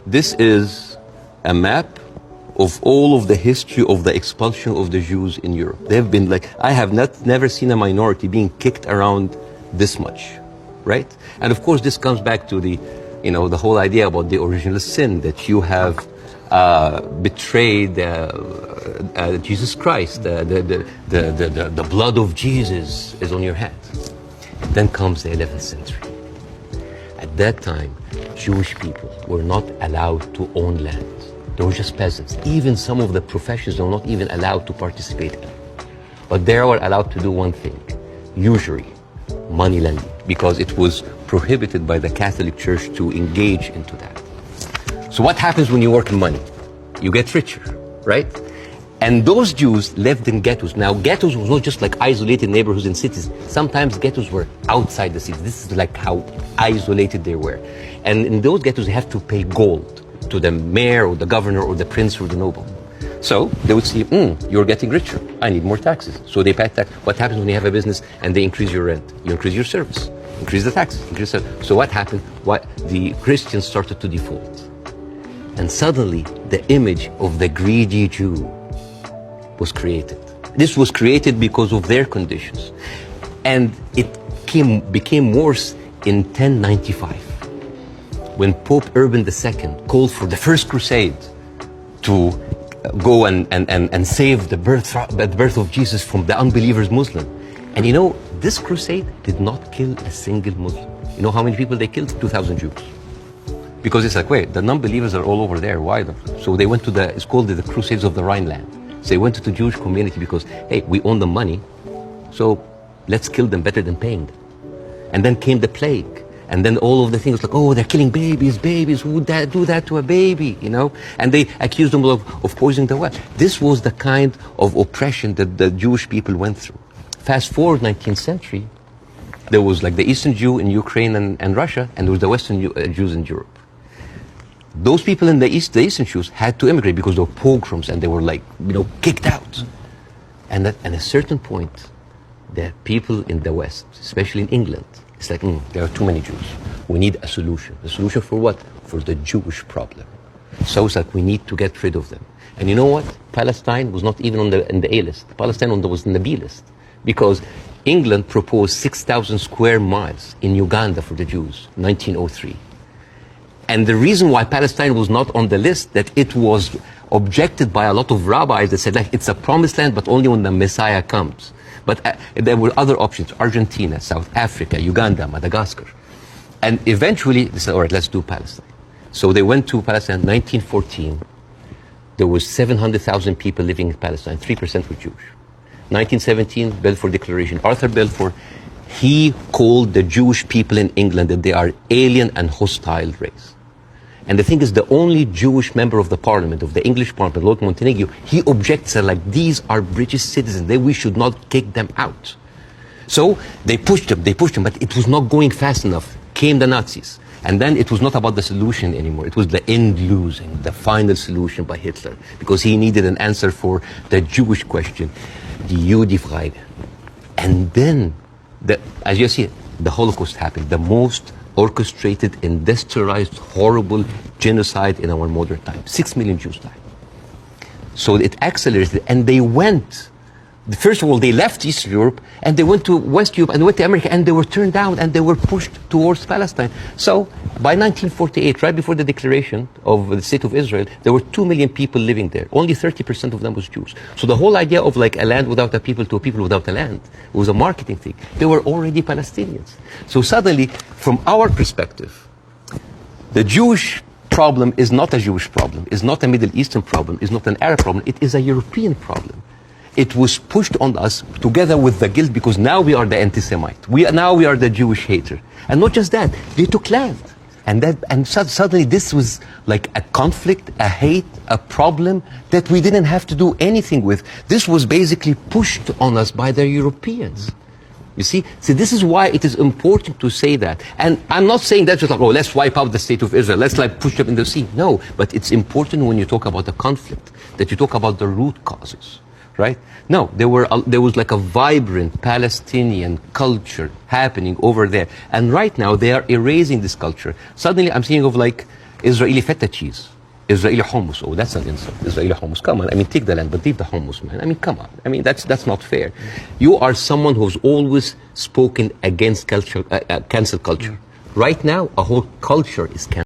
This is a map of all of the history of the expulsion of the Jews in Europe. They've been like, I have never seen a minority being kicked around this much, right? And of course, this comes back to the, the whole idea about the original sin, that you have betrayed Jesus Christ. The blood of Jesus is on your hands. Then comes the 11th century. At that time, Jewish people were not allowed to own land. They were just peasants. Even some of the professions they were not even allowed to participate in. But they were allowed to do one thing, usury, money lending, because it was prohibited by the Catholic Church to engage into that. So what happens when you work in money? You get richer, right? And those Jews lived in ghettos. Now, ghettos was not just like isolated neighborhoods in cities. Sometimes ghettos were outside the cities. This is like how isolated they were. And in those ghettos, they have to pay gold to the mayor or the governor or the prince or the noble. So they would see, you're getting richer. I need more taxes. So they pay tax. What happens when you have a business and they increase your rent? You increase your service, increase the taxes, increase the... So what happened? The Christians started to default. And suddenly, the image of the greedy Jew was created. This was created because of their conditions. And it became worse in 1095, when Pope Urban II called for the first crusade to go and save the birth of Jesus from the unbelievers Muslim. And this crusade did not kill a single Muslim. You know how many people they killed? 2,000 Jews. Because it's like, wait, the non-believers are all over there. Why? So they went to it's called the Crusades of the Rhineland. So they went to the Jewish community because, hey, we own the money, so let's kill them better than paying them. And then came the plague. And then all of the things like, oh, they're killing babies, who would do that to a baby, And they accused them of poisoning the well. This was the kind of oppression that the Jewish people went through. Fast forward 19th century, there was like the Eastern Jew in Ukraine and Russia, and there was the Western Jews in Europe. Those people in the Eastern Jews had to immigrate because there were pogroms and they were like, kicked out. And at a certain point, the people in the West, especially in England, it's like, there are too many Jews. We need a solution. A solution for what? For the Jewish problem. So it's like we need to get rid of them. And you know what? Palestine was not even on the A list. Palestine was on the B list. Because England proposed 6,000 square miles in Uganda for the Jews, 1903. And the reason why Palestine was not on the list, that it was objected by a lot of rabbis that said, it's a promised land, but only when the Messiah comes. But there were other options, Argentina, South Africa, Uganda, Madagascar. And eventually, they said, all right, let's do Palestine. So they went to Palestine in 1914. There was 700,000 people living in Palestine, 3% were Jewish. 1917, Balfour Declaration. Arthur Balfour, he called the Jewish people in England that they are alien and hostile race. And the thing is, the only Jewish member of the parliament, of the English parliament, Lord Montenegro, he objects, like, these are British citizens, we should not kick them out. So they pushed them, but it was not going fast enough. Came the Nazis. And then it was not about the solution anymore. It was the end losing, the final solution by Hitler, because he needed an answer for the Jewish question, the Judefrage. And then, as you see, the Holocaust happened, the most orchestrated, industrialized, horrible genocide in our modern time. 6 million Jews died. So it accelerated, and they went. First of all, they left Eastern Europe, and they went to West Europe, and they went to America, and they were turned down, and they were pushed towards Palestine. So by 1948, right before the declaration of the State of Israel, there were 2 million people living there. Only 30% of them was Jews. So the whole idea of like a land without a people to a people without a land was a marketing thing. They were already Palestinians. So suddenly, from our perspective, the Jewish problem is not a Jewish problem, is not a Middle Eastern problem, is not an Arab problem, it is a European problem. It was pushed on us together with the guilt, because now we are the anti-Semite. Now we are the Jewish hater. And not just that, they took land. And suddenly this was like a conflict, a hate, a problem that we didn't have to do anything with. This was basically pushed on us by the Europeans. You see? So this is why it is important to say that. And I'm not saying that just like, let's wipe out the State of Israel, let's like push them in the sea. No, but it's important when you talk about the conflict, that you talk about the root causes. Right? No, there was like a vibrant Palestinian culture happening over there. And right now they are erasing this culture. Suddenly I'm thinking of like, Israeli feta cheese, Israeli hummus. Oh, that's an insult. Israeli hummus. Come on. I mean, take the land, but leave the hummus, man. I mean, come on. I mean, that's not fair. You are someone who's always spoken against culture, cancel culture. Right now, a whole culture is cancelled.